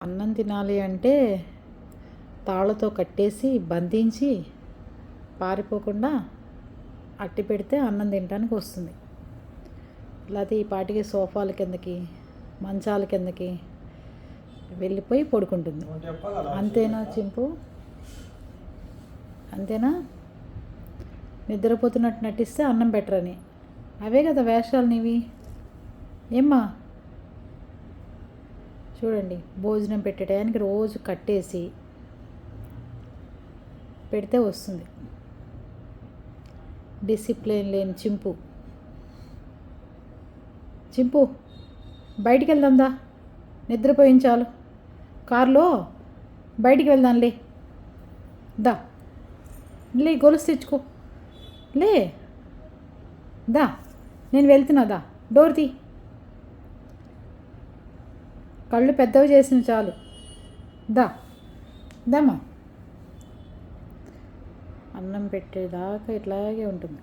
అన్నం తినాలి అంటే తాళ్ళతో కట్టేసి బంధించి పారిపోకుండా అట్టి పెడితే అన్నం తినడానికి వస్తుంది. లేకపోతే ఈ పాటికి సోఫాల కిందకి మంచాల కిందకి వెళ్ళిపోయి పడుకుంటుంది. అంతేనా చింపు? అంతేనా? నిద్రపోతున్నట్టు నటిస్తే అన్నం పెట్టరని. అవే కదా వేషాలు నీవి. ఏమ్మా చూడండి, భోజనం పెట్టే టయానికి రోజు కట్టేసి పెడితే వస్తుంది. డిసిప్లిన్ లేని చింపు. చింపు బయటికి వెళ్దాందా, నిద్రపోయించాలు. కారులో బయటికి వెళ్దాంలే. దా లే, గొలుసు తెచ్చుకో. లే దా, నేను వెళ్తున్నా. దా, డోర్ తీ. కళ్ళు పెద్దవి చేసిన చాలు. దా దమ్మా. అన్నం పెట్టేదాకా ఇట్లాగే ఉంటుంది.